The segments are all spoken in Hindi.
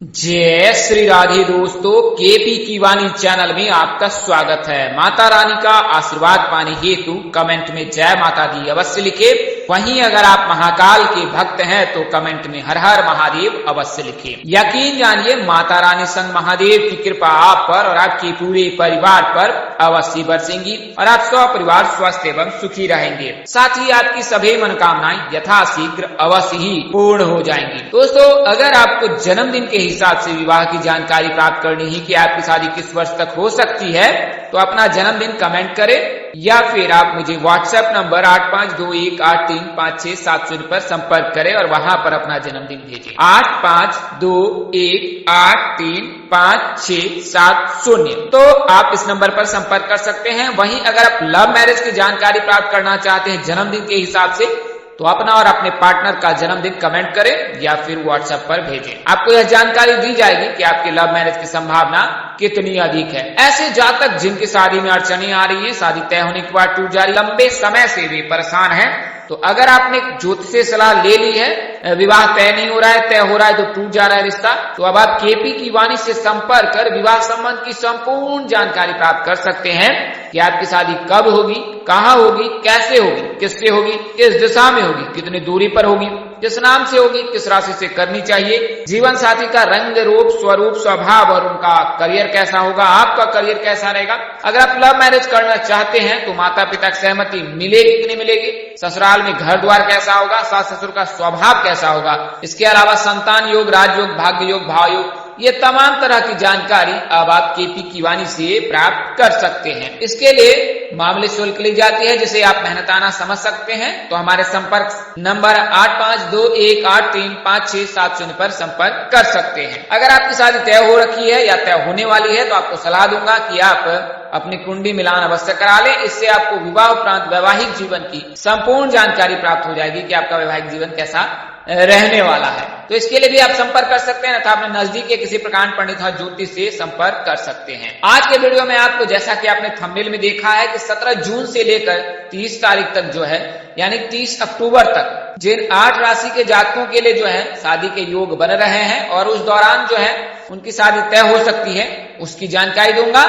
जय श्री राधे दोस्तों, केपी की वाणी चैनल में आपका स्वागत है। माता रानी का आशीर्वाद पाने हेतु कमेंट में जय माता दी अवश्य लिखे। वहीं अगर आप महाकाल के भक्त हैं तो कमेंट में हर हर महादेव अवश्य लिखे। यकीन जानिए माता रानी संग महादेव की कृपा आप पर और आपके पूरे परिवार पर अवश्य बरसेंगी और आप सब परिवार स्वस्थ एवं सुखी रहेंगे। साथ ही आपकी सभी मनोकामनाएं यथाशीघ्र अवश्य ही पूर्ण हो जाएंगी। दोस्तों, अगर आपको जन्मदिन के हिसाब से विवाह की जानकारी प्राप्त करनी है कि आपकी शादी किस वर्ष तक हो सकती है, तो अपना जन्मदिन कमेंट करें या फिर आप मुझे व्हाट्सएप नंबर 8521835670 पर संपर्क करें और वहां पर अपना जन्मदिन भेजें। 8521835670। तो आप इस नंबर पर संपर्क कर सकते हैं। वहीं अगर आप लव मैरिज की जानकारी प्राप्त करना चाहते हैं जन्मदिन के हिसाब से, तो अपना और अपने पार्टनर का जन्मदिन कमेंट करें या फिर व्हाट्सएप पर भेजें। आपको यह जानकारी दी जाएगी कि आपके लव मैरिज की संभावना कितनी अधिक है। ऐसे जातक जिनकी शादी में अड़चने आ रही है, शादी तय होने के बाद टूट जा रही, लंबे समय से वे परेशान हैं, तो अगर आपने ज्योतिष से सलाह ले ली है, विवाह तय नहीं हो रहा है, तय हो रहा है तो टूट जा रहा है रिश्ता, तो अब आप केपी की वाणी से संपर्क कर विवाह संबंध की संपूर्ण जानकारी प्राप्त कर सकते हैं कि आपकी शादी कब होगी, कहाँ होगी, कैसे होगी, किससे होगी, किस दिशा में होगी, कितनी दूरी पर होगी, किस नाम से होगी, किस राशि से करनी चाहिए, जीवन साथी का रंग रूप स्वरूप स्वभाव और उनका करियर कैसा होगा, आपका करियर कैसा रहेगा। अगर आप लव मैरिज करना चाहते हैं तो माता पिता की सहमति मिलेगी कि नहीं मिलेगी, ससुराल में घर द्वार कैसा होगा, सास ससुर का स्वभाव कैसा होगा, इसके अलावा संतान योग, राजयोग, भाग्य योग, भाव योग, ये तमाम तरह की जानकारी अब आप केपी की वाणी से प्राप्त कर सकते हैं। इसके लिए मामूली शुल्क ली जाती है जिसे आप मेहनताना समझ सकते हैं। तो हमारे संपर्क नंबर 8521835670 पर संपर्क कर सकते हैं। अगर आपकी शादी तय हो रखी है या तय होने वाली है तो आपको सलाह दूंगा कि आप अपनी कुंडली मिलान अवश्य करा लें। इससे आपको विवाह उपरांत वैवाहिक जीवन की संपूर्ण जानकारी प्राप्त हो जाएगी कि आपका वैवाहिक जीवन कैसा रहने वाला है। तो इसके लिए भी आप संपर्क कर सकते हैं अथवा अपने नजदीक के किसी प्रकांड पंडित ज्योतिष से संपर्क कर सकते हैं। आज के वीडियो में आपको, जैसा कि आपने थंबनेल में देखा है, कि 17 जून से लेकर 30 तारीख तक जो है, यानी 30 अक्टूबर तक जिन 8 राशि के जातकों के लिए जो है शादी के योग बन रहे हैं और उस दौरान जो है उनकी शादी तय हो सकती है, उसकी जानकारी दूंगा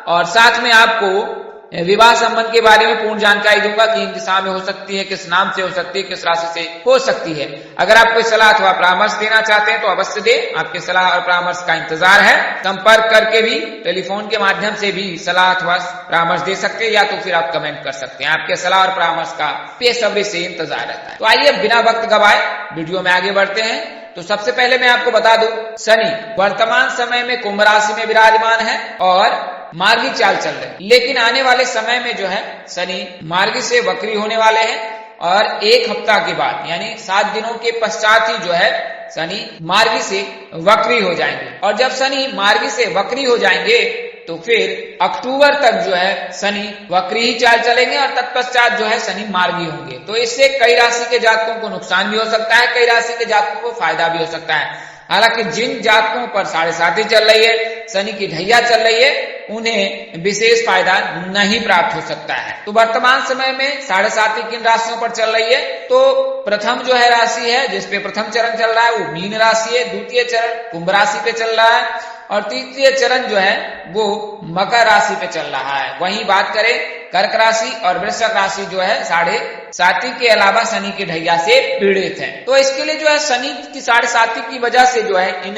और साथ में आपको विवाह संबंध के बारे में पूर्ण जानकारी दूंगा कि इन दिशा में हो सकती है, किस नाम से हो सकती है, किस राशि से हो सकती है। अगर आप कोई सलाह अथवा परामर्श देना चाहते हैं तो अवश्य दें, आपके सलाह और परामर्श का इंतजार है। संपर्क करके भी, टेलीफोन के माध्यम से भी सलाह अथवा परामर्श दे सकते हैं या तो फिर आप कमेंट कर सकते हैं। आपके सलाह और परामर्श का बेसब्री से इंतजार रहता है। तो आइए बिना वक्त गवाए वीडियो में आगे बढ़ते हैं। तो सबसे पहले मैं आपको बता दूं, शनि वर्तमान समय में कुंभ राशि में विराजमान है और मार्गी चाल चल रहे, लेकिन आने वाले समय में जो है शनि मार्गी से वक्री होने वाले हैं और एक हफ्ता के बाद यानी 7 दिनों के पश्चात ही जो है शनि मार्गी से वक्री हो जाएंगे। और जब शनि मार्गी से वक्री हो जाएंगे तो फिर अक्टूबर तक जो है शनि वक्री ही चाल चलेंगे और तत्पश्चात जो है शनि मार्गी होंगे। तो इससे कई राशि के जातकों को नुकसान भी हो सकता है, कई राशि के जातकों को फायदा भी हो सकता है। हालांकि जिन जातकों पर 7.5 चल रही है, शनि की ढैया चल रही है, उन्हें विशेष फायदा नहीं प्राप्त हो सकता है। तो वर्तमान समय में 7.5 किन राशियों पर चल रही है, तो प्रथम जो है राशि है जिसपे प्रथम चरण चल रहा है वो मीन राशि है, द्वितीय चरण कुंभ राशि पे चल रहा है और तृतीय चरण जो है वो मकर राशि पे चल रहा है। वहीं बात करें कर्क राशि और वृश्चिक राशि जो है 7.5 के अलावा शनि की ढैया से पीड़ित है। तो इसके लिए जो है शनि की 7.5 की वजह से जो है इन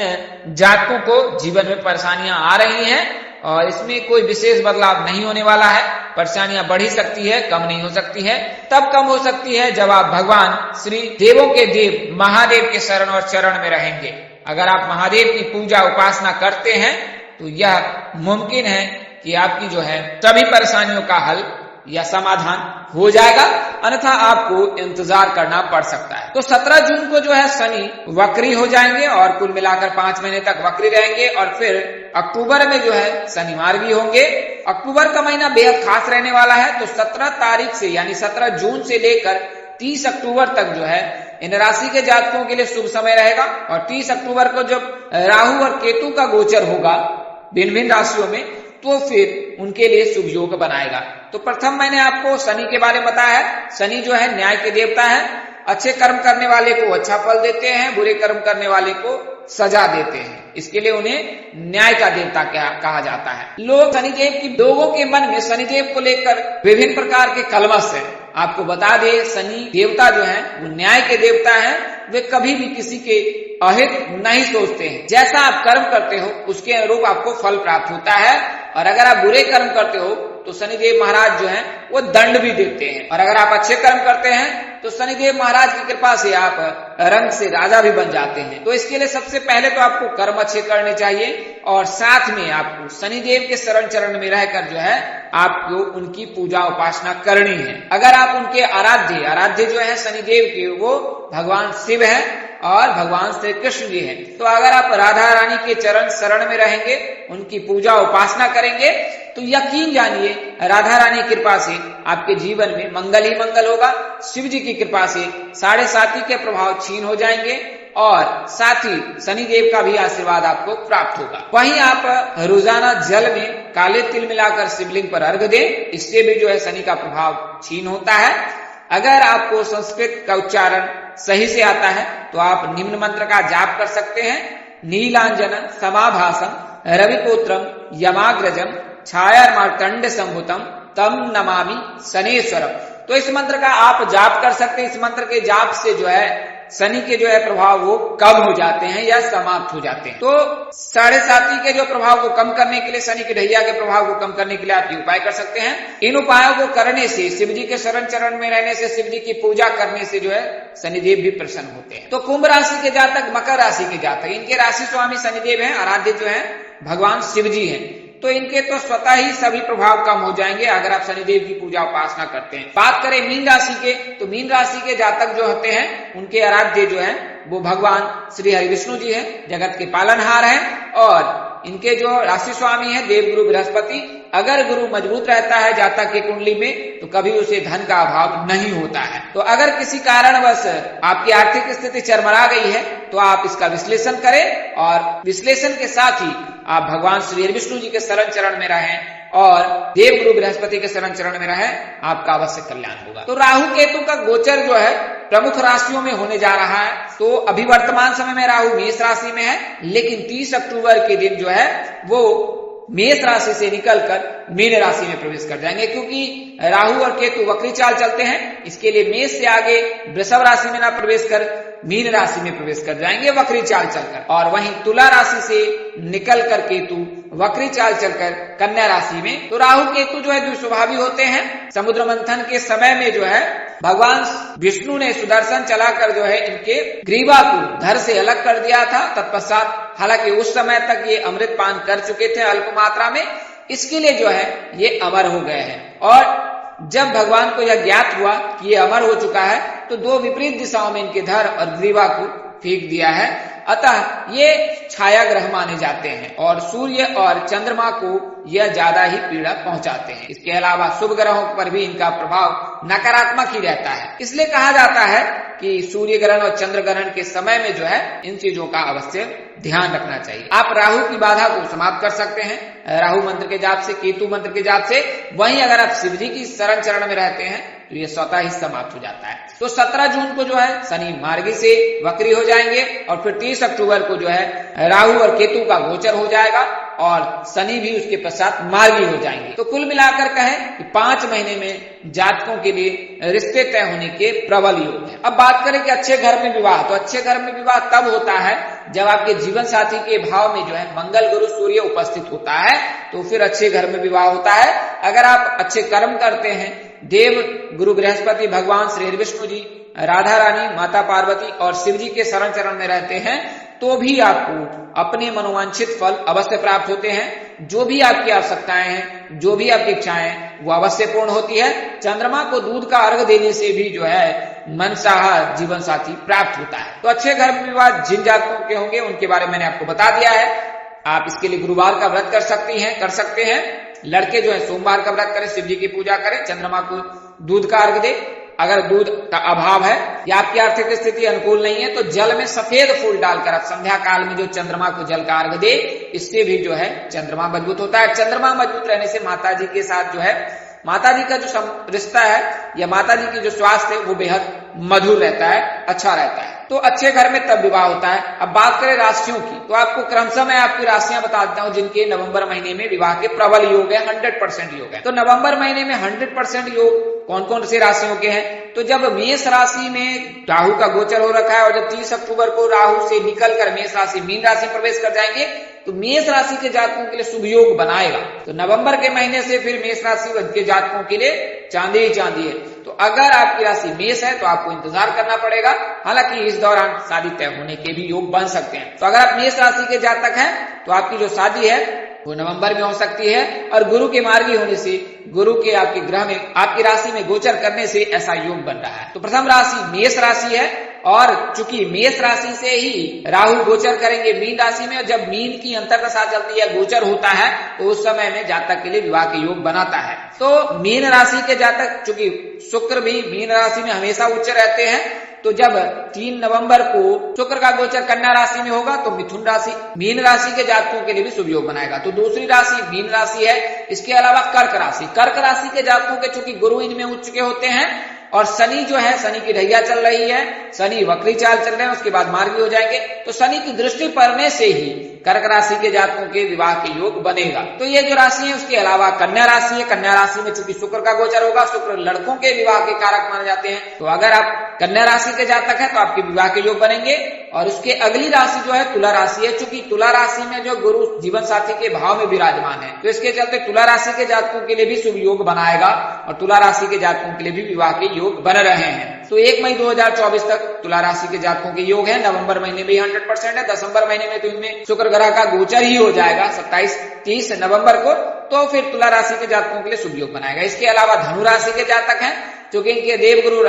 जातकों को जीवन में परेशानियां आ रही हैं और इसमें कोई विशेष बदलाव नहीं होने वाला है। परेशानियां बढ़ ही सकती है, कम नहीं हो सकती है। तब कम हो सकती है जब आप भगवान श्री देवों के देव महादेव के शरण और चरण में रहेंगे। अगर आप महादेव की पूजा उपासना करते हैं तो यह मुमकिन है कि आपकी जो है सभी परेशानियों का हल या समाधान हो जाएगा, अन्यथा आपको इंतजार करना पड़ सकता है। तो 17 जून को जो है शनि वक्री हो जाएंगे और कुल मिलाकर 5 महीने तक वक्री रहेंगे और फिर अक्टूबर में जो है शनि मार्गी होंगे। अक्टूबर का महीना बेहद खास रहने वाला है। तो 17 तारीख से यानी 17 जून से लेकर 30 अक्टूबर तक जो है इन राशि के जातकों के लिए शुभ समय रहेगा और 30 अक्टूबर को जब राहु और केतु का गोचर होगा भिन्न भिन्न राशियों में, तो फिर उनके लिए शुभ योग बनाएगा। तो प्रथम मैंने आपको शनि के बारे में बताया है। शनि जो है न्याय के देवता है अच्छे कर्म करने वाले को अच्छा फल देते हैं, बुरे कर्म करने वाले को सजा देते हैं। इसके लिए उन्हें न्याय का देवता कहा जाता है। शनिदेव की लोगों के मन में शनिदेव को लेकर विभिन्न प्रकार के कलमश है। आपको बता दे, शनि देवता जो है वो न्याय के देवता है। वे कभी भी किसी के अहित नहीं सोचते हैं। जैसा आप कर्म करते हो उसके अनुरूप आपको फल प्राप्त होता है, और अगर आप बुरे कर्म करते हो तो शनिदेव महाराज जो हैं वो दंड भी देते हैं। और अगर आप अच्छे कर्म करते हैं तो शनिदेव महाराज की कृपा से आप रंग से राजा भी बन जाते हैं। तो इसके लिए सबसे पहले तो आपको कर्म अच्छे करने चाहिए, और साथ में आपको शनिदेव के शरण चरण में रहकर जो है आपको उनकी पूजा उपासना करनी है। अगर आप उनके आराध्य जो है शनिदेव के, वो भगवान शिव है और भगवान श्री कृष्ण जी हैं। तो अगर आप राधा रानी के चरण शरण में रहेंगे, उनकी पूजा उपासना करेंगे, तो यकीन जानिए राधा रानी की कृपा से आपके जीवन में मंगल ही मंगल होगा। शिव जी की कृपा से 7.5 के प्रभाव छीन हो जाएंगे, और साथ ही शनिदेव का भी आशीर्वाद आपको प्राप्त होगा। वहीं आप रोजाना जल में काले तिल मिलाकर शिवलिंग पर अर्घ दें, इससे भी जो है शनि का प्रभाव छीन होता है। अगर आपको संस्कृत का उच्चारण सही से आता है तो आप निम्न मंत्र का जाप कर सकते हैं। नीलांजन समाभासम रविपुत्रम यमाग्रजम छाया मार्तंड संभुतम तम नमामि शनेश्वरम। तो इस मंत्र का आप जाप कर सकते हैं। इस मंत्र के जाप से जो है शनि के जो है प्रभाव वो कम हो जाते हैं या समाप्त हो जाते हैं। तो 7.5 के जो प्रभाव को कम करने के लिए, शनि की ढैया के प्रभाव को कम करने के लिए आप ये उपाय कर सकते हैं। इन उपायों को करने से, शिव जी के शरण चरण में रहने से, शिव जी की पूजा करने से जो है शनिदेव भी प्रसन्न होते हैं। तो कुंभ राशि के जातक, मकर राशि के जातक, इनके राशि स्वामी शनिदेव हैं, आराध्य जो है भगवान शिव जी हैं। तो इनके तो स्वतः ही सभी प्रभाव कम हो जाएंगे अगर आप शनिदेव की पूजा उपासना करते हैं। बात करें मीन राशि के, तो मीन राशि के जातक जो होते हैं उनके आराध्य जो है वो भगवान श्री हरि विष्णु जी हैं, जगत के पालनहार हैं। और इनके जो राशि स्वामी हैं देवगुरु बृहस्पति। अगर गुरु मजबूत रहता है जातक की कुंडली में तो कभी उसे धन का अभाव नहीं होता है। तो अगर किसी कारणवश आपकी आर्थिक स्थिति चरमरा गई है तो आप इसका विश्लेषण करें, और विश्लेषण के साथ ही आप भगवान श्री हरि विष्णु जी के शरण चरण में रहें और देवगुरु बृहस्पति के शरण चरण में रहें, आपका अवश्य कल्याण होगा। तो राहु केतु का गोचर जो है प्रमुख राशियों में होने जा रहा है। तो अभी वर्तमान समय में राहु मेष राशि में है, लेकिन 30 अक्टूबर के दिन जो है वो मेष राशि से निकलकर मीन राशि में प्रवेश कर जाएंगे, क्योंकि राहु और केतु वक्री चाल चलते हैं। इसके लिए मेष से आगे वृषभ राशि में ना प्रवेश कर मीन राशि में प्रवेश कर जाएंगे वक्री चाल चलकर, और वहीं तुला राशि से निकल कर केतु वक्री चाल चलकर कन्या राशि में। तो राहु केतु जो है द्विस्वभावी होते हैं। समुद्र मंथन के समय में जो है भगवान विष्णु ने सुदर्शन चलाकर जो है इनके ग्रीवा को धर से अलग कर दिया था। तत्पश्चात हालांकि उस समय तक ये अमृत पान कर चुके थे अल्प मात्रा में, इसके लिए जो है ये अमर हो गए हैं। और जब भगवान को यह ज्ञात हुआ कि ये अमर हो चुका है तो 2 विपरीत दिशाओं में इनके धर और ग्रीवा को फेंक दिया है। अतः ये छाया ग्रह माने जाते हैं और सूर्य और चंद्रमा को यह ज्यादा ही पीड़ा पहुंचाते हैं। इसके अलावा शुभ ग्रहों पर भी इनका प्रभाव नकारात्मक ही रहता है। इसलिए कहा जाता है कि सूर्य ग्रहण और चंद्र ग्रहण के समय में जो है इन चीजों का अवश्य ध्यान रखना चाहिए। आप राहु की बाधा को समाप्त कर सकते हैं राहु मंत्र के जाप से, केतु मंत्र के जाप से। वहीं अगर आप शिव जी की शरण चरण में रहते हैं तो ये स्वतः ही समाप्त हो जाता है। तो 17 जून को जो है शनि मार्गी से वक्री हो जाएंगे, और फिर 30 अक्टूबर को जो है राहु और केतु का गोचर हो जाएगा और शनि भी उसके पश्चात मार्गी हो जाएंगे। तो कुल मिलाकर कहें कि 5 महीने में जातकों के लिए रिश्ते तय होने के प्रबल योग है। अब बात करें कि अच्छे घर में विवाह, तो अच्छे घर में विवाह तब होता है जब आपके जीवन साथी के भाव में जो है मंगल गुरु सूर्य उपस्थित होता है, तो फिर अच्छे घर में विवाह होता है। अगर आप अच्छे कर्म करते हैं, देव गुरु बृहस्पति, भगवान श्री हरि विष्णु जी, राधा रानी, माता पार्वती और शिव जी के शरण चरण में रहते हैं, तो भी आपको अपने मनोवांछित फल अवश्य प्राप्त होते हैं। जो भी आपकी आवश्यकताएं हैं, जो भी आपकी इच्छाएं हैं, वो अवश्य पूर्ण होती है। चंद्रमा को दूध का अर्घ देने से भी जो है मनचाहा जीवन साथी प्राप्त होता है। तो अच्छे घर में विवाह जिन जातकों के होंगे उनके बारे में मैंने आपको बता दिया है। आप इसके लिए गुरुवार का व्रत कर सकते हैं। लड़के जो है सोमवार का व्रत करें, शिव जी की पूजा करें, चंद्रमा को दूध का अर्घ दे। अगर दूध का अभाव है या आपकी आर्थिक स्थिति अनुकूल नहीं है तो जल में सफेद फूल डालकर आप संध्या काल में जो चंद्रमा को जल का अर्घ दे, इससे भी जो है चंद्रमा मजबूत होता है। चंद्रमा मजबूत रहने से माताजी के साथ जो है माताजी का जो रिश्ता है या माताजी की जो स्वास्थ्य है वो बेहद मधुर रहता है, अच्छा रहता है। तो अच्छे घर में तब विवाह होता है। अब बात करें राशियों की, तो आपको क्रमशः मैं आपकी राशियां बता देता हूं जिनके नवंबर महीने में विवाह के प्रबल योग है, 100% योग है। तो नवंबर महीने में 100% योग कौन कौन सी राशियों के हैं? तो जब मेष राशि में राहु का गोचर हो रखा है और जब 30 अक्टूबर को राहु से निकलकर मेष राशि मीन राशि प्रवेश कर जाएंगे तो मेष राशि के जातकों के लिए शुभ योग बनाएगा। तो नवंबर के महीने से फिर मेष राशि के जातकों के लिए चांदी ही चांदी है। तो अगर आपकी राशि मेष है तो आपको इंतजार करना पड़ेगा, हालांकि इस दौरान शादी तय होने के भी योग बन सकते हैं। तो अगर आप मेष राशि के जातक हैं तो आपकी जो शादी है वो नवंबर में हो सकती है और गुरु के मार्गी होने से, गुरु के आपके ग्रह में आपकी राशि में गोचर करने से ऐसा योग बन रहा है। तो प्रथम राशि मेष राशि है और चूंकि मेष राशि से ही राहु गोचर करेंगे मीन राशि में, और जब मीन की अंतर्दशा चलती है, गोचर होता है, तो उस समय में जातक के लिए विवाह के योग बनाता है। तो मीन राशि के जातक, चूंकि शुक्र भी मीन राशि में हमेशा उच्च रहते हैं, तो जब 3 नवंबर को शुक्र का गोचर कन्या राशि में होगा तो मिथुन राशि मीन राशि के जातकों के लिए भी शुभ योग बनाएगा। तो दूसरी राशि मीन राशि है। इसके अलावा कर्क राशि, कर्क राशि के जातकों के चूंकि गुरु इनमें उच्च के होते हैं और शनि जो है, शनि की ढैया चल रही है, शनि वक्री चाल चल रहे हैं, उसके बाद मार्गी हो जाएंगे। तो शनि की दृष्टि पड़ने से ही कर्क राशि के जातकों के विवाह के योग बनेगा। तो ये जो राशि है उसके अलावा कन्या राशि है। कन्या राशि में चूंकि शुक्र का गोचर होगा, शुक्र लड़कों के विवाह के कारक माने जाते हैं, तो अगर आप कन्या राशि के जातक हैं तो आपके विवाह के योग बनेंगे। और उसके अगली राशि जो है तुला राशि है। चूंकि तुला राशि में जो गुरु जीवन साथी के भाव में विराजमान है, तो इसके चलते तुला राशि के जातकों के लिए भी शुभ योग बनाएगा और तुला राशि के जातकों के लिए भी विवाह के योग बन रहे हैं। तो 1 मई 2024 तक तुला राशि के जातकों के योग है। नवंबर महीने में 100% है। दिसंबर महीने में तो इनमें शुक्र ग्रह का गोचर ही हो जाएगा 27-30 नवंबर को, तो फिर तुला राशि के जातकों के लिए शुभ योग बनाएगा। इसके अलावा धनु राशि के जातक हैं, क्योंकि इनके देवगुरु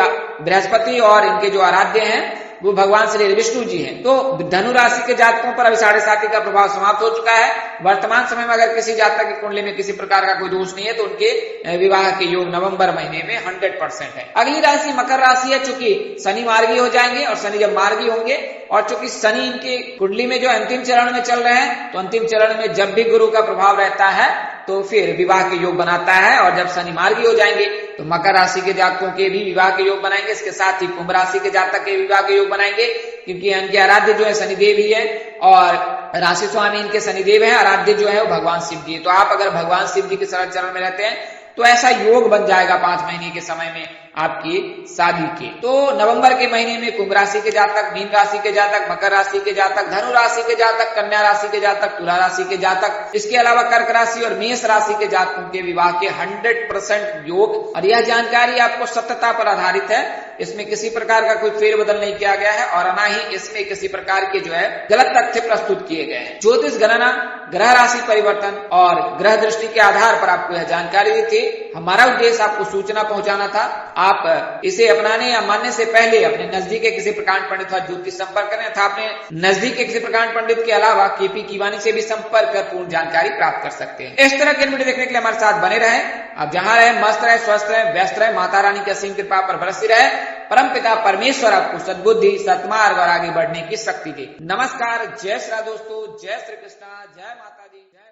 बृहस्पति और इनके जो आराध्य हैं वो भगवान श्री विष्णु जी हैं। तो धनु राशि के जातकों पर अभी 7.5 का प्रभाव समाप्त हो चुका है। वर्तमान समय में अगर किसी जातक की कुंडली में किसी प्रकार का कोई दोष नहीं है तो उनके विवाह के योग नवंबर महीने में 100% है। अगली राशि मकर राशि है। चूंकि शनि मार्गी हो जाएंगे और शनि जब मार्गी होंगे और चूंकि शनि इनकी कुंडली में जो अंतिम चरण में चल रहे हैं, तो अंतिम चरण में जब भी गुरु का प्रभाव रहता है तो फिर विवाह के योग बनाता है। और जब शनि मार्गी हो जाएंगे तो मकर राशि के जातकों के भी विवाह के योग बनाएंगे। इसके साथ ही कुंभ राशि के जातक के विवाह के योग बनाएंगे, क्योंकि इनके आराध्य जो है शनिदेव ही है और राशि स्वामी इनके शनिदेव है, आराध्य जो है वो भगवान शिव जी है। तो आप अगर भगवान शिव जी के शरण चरण में रहते हैं तो ऐसा योग बन जाएगा 5 महीने के समय में आपकी शादी के। तो नवंबर के महीने में कुंभ राशि के जातक, मीन राशि के जातक, मकर राशि के जातक, धनु राशि के जातक, कन्या राशि के जातक, तुला राशि के जातक, इसके अलावा कर्क राशि और मेष राशि के जातकों के विवाह के 100% योग। और यह जानकारी आपको सत्यता पर आधारित है, इसमें किसी प्रकार का कोई फेरबदल नहीं किया गया है और ना ही इसमें किसी प्रकार के जो है गलत तथ्य प्रस्तुत किए गए हैं। ज्योतिष गणना, ग्रह राशि परिवर्तन और ग्रह दृष्टि के आधार पर आपको यह जानकारी दी थी। हमारा उद्देश्य आपको सूचना पहुंचाना था। आप इसे अपनाने या मानने से पहले अपने नजदीक के किसी प्रकांड पंडित और ज्योतिष संपर्क करें तथा अपने नजदीक के किसी प्रकांड पंडित के अलावा केपी कीवानी से भी संपर्क कर पूर्ण जानकारी प्राप्त कर सकते हैं। इस तरह के वीडियो देखने के लिए हमारे साथ बने रहे। आप जहां रहे मस्त रहे, स्वस्थ रहे, व्यस्त रहे, माता रानी की असीम कृपा पर बरसी रहे। परमपिता परमेश्वर आपको सद्बुद्धि, सत्मार्ग और आगे बढ़ने की शक्ति दे। नमस्कार, जय श्री राम दोस्तों, जय श्री कृष्णा, जय माता दी, जय